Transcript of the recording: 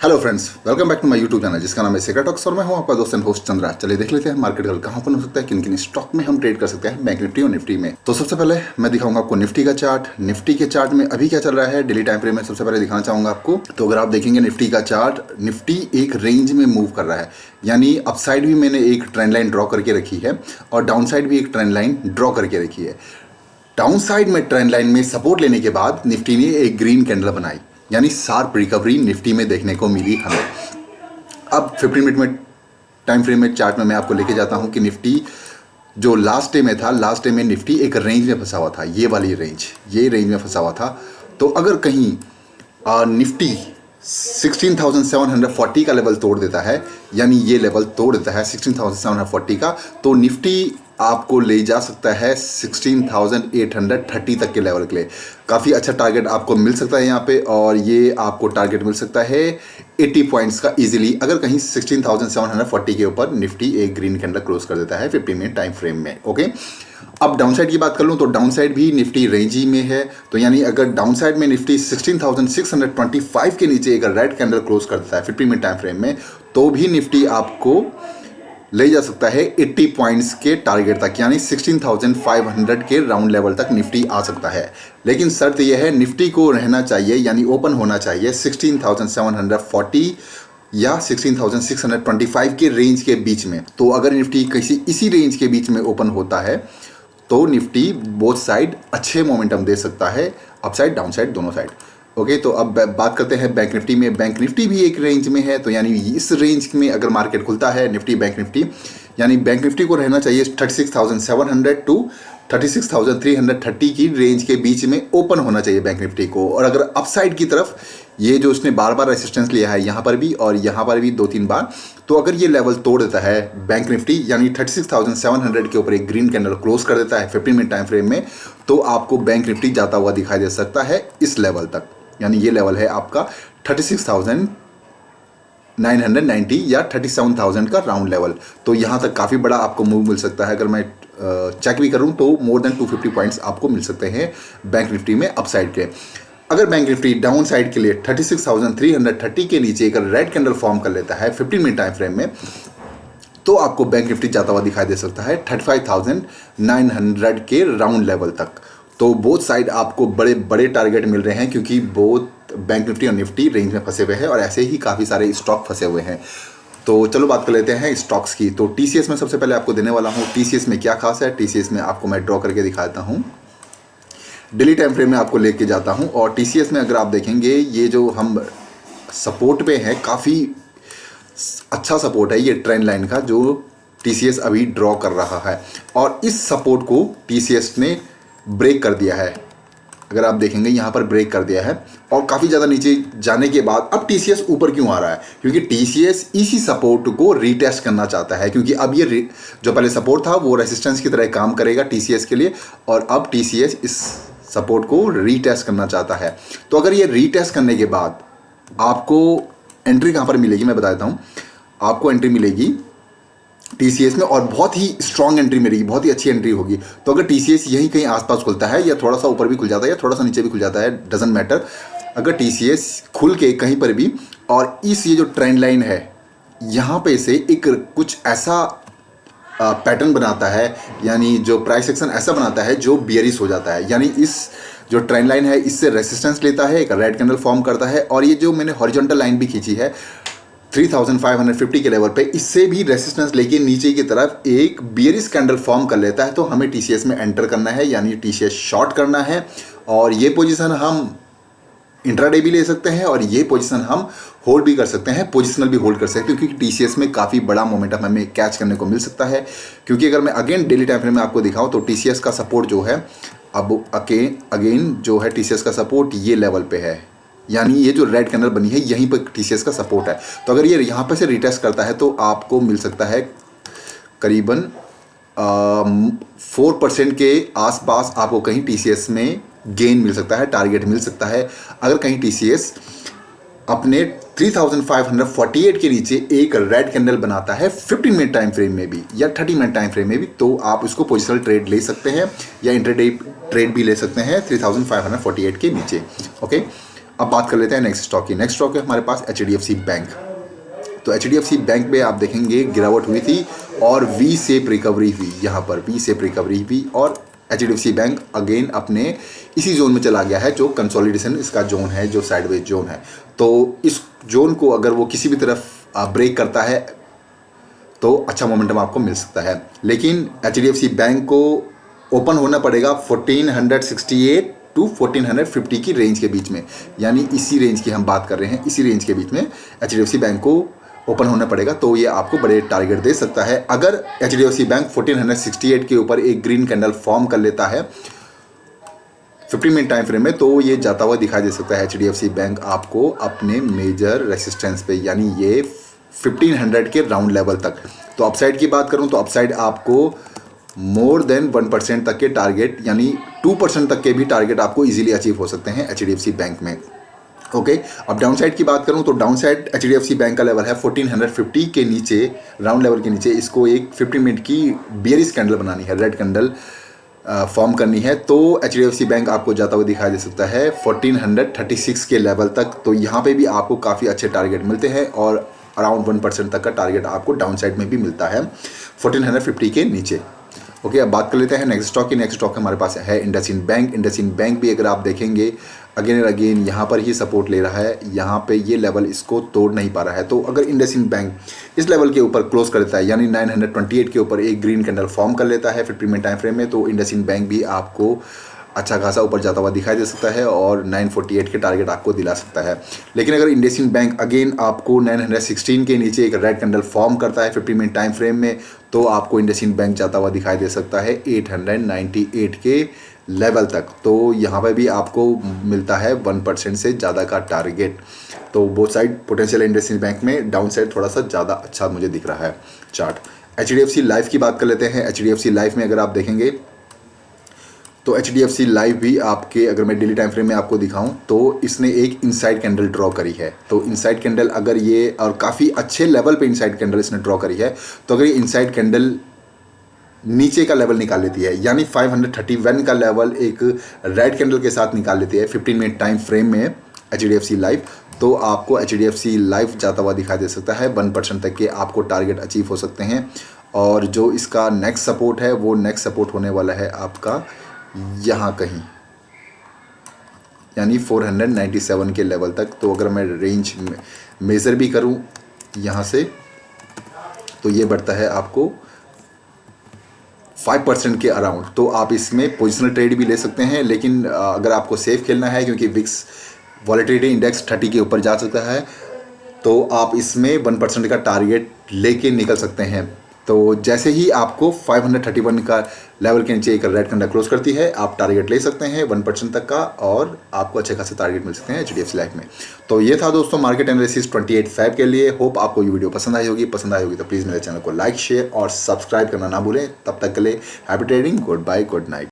Hello friends, welcome back to my YouTube channel जिसका नाम है सेक्रेट टॉक्स और मैं हूं आपका दोस्त एंड होस्ट चंद्रा। चलिए देख लेते हैं मार्केट कल कहां ओपन हो सकता है, किन किन स्टॉक में हम ट्रेड कर सकते हैं बैंक निफ्टी और निफ्टी में। तो सबसे पहले मैं दिखाऊंगा आपको निफ्टी का चार्ट। निफ्टी के चार्ट में अभी क्या चल रहा है डेली टाइम फ्रेम में सबसे पहले दिखाना चाहूंगा आपको। तो अगर आप देखेंगे निफ्टी का चार्ट, निफ्टी एक रेंज में मूव कर रहा है, यानी अपसाइड भी मैंने एक ट्रेंड लाइन ड्रॉ करके रखी है और डाउन साइड भी एक ट्रेंड लाइन ड्रॉ करके रखी है। डाउन साइड में ट्रेंड लाइन में सपोर्ट लेने के बाद निफ्टी ने एक ग्रीन कैंडल बनाई, यानी शार्प रिकवरी निफ्टी में देखने को मिली हमें। अब 15 मिनट में टाइम फ्रेम में चार्ट में मैं आपको लेके जाता हूं कि निफ्टी जो लास्ट डे में था, लास्ट डे में निफ्टी एक रेंज में फंसा हुआ था, ये वाली रेंज, ये रेंज में फंसा हुआ था। तो अगर कहीं निफ्टी 16,740 का लेवल तोड़ देता है, यानी ये लेवल तोड़ देता है 16,740 का, तो निफ्टी आपको ले जा सकता है 16,830 तक के लेवल के लिए। काफ़ी अच्छा टारगेट आपको मिल सकता है यहाँ पे, और ये आपको टारगेट मिल सकता है 80 पॉइंट्स का इजीली, अगर कहीं 16,740 के ऊपर निफ्टी एक ग्रीन कैंडल क्लोज कर देता है 15 मिनट टाइम फ्रेम में। ओके, अब डाउन साइड की बात कर लूँ तो डाउन साइड भी निफ्टी रेंज ही में है। तो यानी अगर डाउन साइड में निफ्टी 16,625 के नीचे एक रेड कैंडल क्लोज कर देता है 15 मिनट टाइम फ्रेम में, तो भी निफ्टी आपको ले जा सकता है 80 पॉइंट्स के टारगेट तक, यानी 16,500 के राउंड लेवल तक निफ्टी आ सकता है। लेकिन शर्त यह है निफ्टी को रहना चाहिए, यानी ओपन होना चाहिए 16,740 या 16,625 के रेंज के बीच में। तो अगर निफ्टी किसी इसी रेंज के बीच में ओपन होता है तो निफ्टी बोथ साइड अच्छे मोमेंटम दे सकता है, अपसाइड डाउन साइड दोनों साइड। ओके, तो अब बात करते हैं बैंक निफ्टी में। बैंक निफ्टी भी एक रेंज में है, तो यानी इस रेंज में अगर मार्केट खुलता है निफ्टी बैंक निफ्टी, यानी बैंक निफ्टी को रहना चाहिए 36,700 टू 36,330 की रेंज के बीच में ओपन होना चाहिए बैंक निफ्टी को। और अगर अपसाइड की तरफ ये जो उसने बार बार रेसिस्टेंस लिया है यहाँ पर भी और यहाँ पर भी 2-3 बार, तो अगर ये लेवल तोड़ देता है बैंक निफ्टी, यानी 36,700 के ऊपर एक ग्रीन कैंडल क्लोज कर देता है 15 मिनट टाइम फ्रेम में, तो आपको बैंक निफ्टी जाता हुआ दिखाई दे सकता है इस लेवल तक। यानी ये लेवल है आपका 36,990 या 37,000 का राउंड लेवल। तो यहाँ तक काफ़ी बड़ा आपको मूव मिल सकता है। अगर मैं चेक भी करूँ तो मोर देन 250 पॉइंट्स आपको मिल सकते हैं बैंक निफ्टी में अपसाइड के। अगर बैंक निफ्टी डाउन साइड के लिए 36,330 के नीचे एक रेड कैंडल फॉर्म कर लेता है 15 मिनट टाइम फ्रेम में, तो आपको बैंक निफ्टी जाता हुआ दिखाई दे सकता है 35,900 के राउंड लेवल तक। तो बोथ साइड आपको बड़े बड़े टारगेट मिल रहे हैं, क्योंकि बोथ बैंक निफ्टी और निफ्टी रेंज में फंसे हुए हैं और ऐसे ही काफ़ी सारे स्टॉक फंसे हुए हैं। तो चलो बात कर लेते हैं स्टॉक्स की। तो टीसीएस में सबसे पहले आपको देने वाला हूँ। टीसीएस में क्या खास है, टीसीएस में आपको मैं ड्रॉ करके दिखाता हूँ, डेली टाइम फ्रेम में आपको लेके जाता हूँ। और टीसीएस में अगर आप देखेंगे ये जो हम सपोर्ट पे हैं, काफ़ी अच्छा सपोर्ट है ये ट्रेंड लाइन का जो टीसीएस अभी ड्रॉ कर रहा है, और इस सपोर्ट को टीसीएस ने ब्रेक कर दिया है। अगर आप देखेंगे यहाँ पर ब्रेक कर दिया है और काफ़ी ज़्यादा नीचे जाने के बाद अब टीसीएस ऊपर क्यों आ रहा है, क्योंकि टीसीएस इसी सपोर्ट को रीटेस्ट करना चाहता है। क्योंकि अब ये जो पहले सपोर्ट था वो रेसिस्टेंस की तरह काम करेगा टीसीएस के लिए, और अब टीसीएस इस सपोर्ट को रीटेस्ट करना चाहता है। तो अगर ये रीटेस्ट करने के बाद आपको एंट्री कहाँ पर मिलेगी मैं बता देता हूँ। आपको एंट्री मिलेगी टीसीएस में, और बहुत ही स्ट्रॉन्ग एंट्री मिलेगी, बहुत ही अच्छी एंट्री होगी। तो अगर टीसीएस यहीं कहीं आसपास खुलता है, या थोड़ा सा ऊपर भी खुल जाता है या थोड़ा सा नीचे भी खुल जाता है, डजंट मैटर, अगर टीसीएस खुल के कहीं पर भी और इस ये जो ट्रेंड लाइन है यहाँ पे से एक कुछ ऐसा पैटर्न बनाता है, यानी जो प्राइस एक्शन ऐसा बनाता है जो बियरिश हो जाता है, यानी इस जो ट्रेंड लाइन है इससे रेसिस्टेंस लेता है, एक रेड कैंडल फॉर्म करता है, और ये जो मैंने हॉरिजॉन्टल लाइन भी खींची है 3,550 के लेवल पे, इससे भी रेसिस्टेंस लेके नीचे की तरफ एक बियरिश कैंडल फॉर्म कर लेता है। तो हमें टीसीएस में एंटर करना है, यानी टीसीएस शॉर्ट करना है, और ये पोजीशन हम इंट्राडे भी ले सकते हैं और ये पोजीशन हम होल्ड भी कर सकते हैं, पोजिशनल भी होल्ड कर सकते हैं, क्योंकि टीसीएस में काफ़ी बड़ा मोमेंटम हमें कैच करने को मिल सकता है। क्योंकि अगर मैं अगेन डेली टाइम फ्रेम में आपको दिखाऊं तो टीसीएस का सपोर्ट जो है अब अगेन जो है टीसीएस का सपोर्ट ये लेवल पे है, यानी ये जो रेड कैंडल बनी है यहीं पर टीसीएस का सपोर्ट है। तो अगर ये यहाँ पर से रिटेस्ट करता है तो आपको मिल सकता है करीबन 4% के आसपास आपको कहीं टीसीएस में गेन मिल सकता है, टारगेट मिल सकता है। अगर कहीं टीसीएस अपने 3,548 के नीचे एक रेड कैंडल बनाता है 15 मिनट टाइम फ्रेम में भी या 30 मिनट टाइम फ्रेम में भी, तो आप उसको पोजिशनल ट्रेड ले सकते हैं या इंट्राडे ट्रेड भी ले सकते हैं 3,548 के नीचे। ओके, अब बात कर लेते हैं नेक्स्ट स्टॉक की। नेक्स्ट स्टॉक है हमारे पास HDFC बैंक। तो HDFC बैंक में आप देखेंगे गिरावट हुई थी और वी शेप रिकवरी हुई, यहाँ पर वी शेप रिकवरी हुई और HDFC बैंक अगेन अपने इसी जोन में चला गया है जो कंसोलिडेशन इसका जोन है, जो साइडवेज जोन है। तो इस जोन को अगर वो किसी भी तरफ ब्रेक करता है तो अच्छा मोमेंटम आपको मिल सकता है। लेकिन HDFC बैंक को ओपन होना पड़ेगा 1468 टू 1450 की रेंज के बीच में, यानी इसी रेंज की हम बात कर रहे हैं, इसी रेंज के बीच में HDFC बैंक को ओपन होना पड़ेगा। तो ये आपको बड़े टारगेट दे सकता है। अगर HDFC बैंक 1468 के ऊपर एक ग्रीन कैंडल फॉर्म कर लेता है 15 मिनट टाइम फ्रेम में, तो ये जाता हुआ दिखाई दे सकता है HDFC बैंक आपको अपने मेजर रेसिस्टेंस पे, यानी ये 1500 के राउंड लेवल तक। तो अपसाइड की बात करूं तो अपसाइड आपको मोर देन 1% तक के टारगेट, यानी 2% तक के भी टारगेट आपको इजीली अचीव हो सकते हैं HDFC बैंक में। ओके, अब डाउन साइड की बात करूं तो डाउन साइड HDFC बैंक का लेवल है 1450 के नीचे, राउंड लेवल के नीचे इसको एक 15 मिनट की बेयरिश कैंडल बनानी है, रेड कैंडल फॉर्म करनी है। तो HDFC बैंक आपको जाता हुआ दिखाई दे सकता है 1436 के लेवल तक। तो यहाँ पे भी आपको काफ़ी अच्छे टारगेट मिलते हैं और अराउंड 1% तक का टारगेट आपको डाउन साइड में भी मिलता है 1450 के नीचे। ओके, अब बात कर लेते हैं नेक्स्ट स्टॉक की। नेक्स्ट स्टॉक हमारे पास है इंडसइंड बैंक। इंडसइंड बैंक भी अगर आप देखेंगे अगेन एंड अगेन यहाँ पर ही सपोर्ट ले रहा है, यहाँ पे ये लेवल इसको तोड़ नहीं पा रहा है। तो अगर इंडसइंड बैंक इस लेवल के ऊपर क्लोज कर लेता है, यानी 928 के ऊपर एक ग्रीन कैंडल फॉर्म कर लेता है 15 मिनट टाइम फ्रेम में, तो इंडसइंड बैंक भी आपको अच्छा खासा ऊपर जाता हुआ दिखाई दे सकता है और 948 के टारगेट आपको दिला सकता है। लेकिन अगर इंडसइंड बैंक अगेन आपको 916 के नीचे एक रेड कैंडल फॉर्म करता है 15 मिनट टाइम फ्रेम में, तो आपको इंडसइंड बैंक जाता हुआ दिखाई दे सकता है 898 के लेवल तक। तो यहाँ पर भी आपको मिलता है 1% से ज़्यादा का टारगेट। तो both side potential IndusInd bank में डाउन साइड थोड़ा सा ज़्यादा अच्छा मुझे दिख रहा है चार्ट। HDFC लाइफ की बात कर लेते हैं। HDFC लाइफ में अगर आप देखेंगे तो HDFC लाइफ भी आपके, अगर मैं डेली टाइम फ्रेम में आपको दिखाऊं तो इसने एक इनसाइड कैंडल ड्रॉ करी है। तो इनसाइड कैंडल अगर ये, और काफ़ी अच्छे लेवल पे इनसाइड कैंडल इसने ड्रॉ करी है, तो अगर ये इनसाइड कैंडल नीचे का लेवल निकाल लेती है, यानी 531 का लेवल एक रेड कैंडल के साथ निकाल लेती है 15 मिनट टाइम फ्रेम में HDFC लाइफ, तो आपको HDFC लाइफ जाता हुआ दिखाई दे सकता है 1% तक के आपको टारगेट अचीव हो सकते हैं। और जो इसका नेक्स्ट सपोर्ट है वो नेक्स्ट सपोर्ट होने वाला है आपका यहाँ कहीं, यानी 497 के लेवल तक। तो अगर मैं रेंज मेज़र भी करूँ यहाँ से, तो ये बढ़ता है आपको 5% के अराउंड। तो आप इसमें पोजिशनल ट्रेड भी ले सकते हैं, लेकिन अगर आपको सेफ खेलना है, क्योंकि विक्स वॉलेटिलिटी इंडेक्स 30 के ऊपर जा सकता है, तो आप इसमें 1% का टारगेट लेके निकल सकते हैं। तो जैसे ही आपको 531 का लेवल के नीचे एक रेड कैंडल क्लोज करती है, आप टारगेट ले सकते हैं 1% तक का और आपको अच्छे खासे टारगेट मिल सकते हैं HDFC लाइफ में। तो ये था दोस्तों मार्केट एनालिसिस 28 Feb के लिए। होप आपको ये वीडियो पसंद आई होगी। पसंद आई होगी तो प्लीज़ मेरे चैनल को लाइक, शेयर और सब्सक्राइब करना ना भूलें। तब तक के लिए happy trading, goodbye, good night.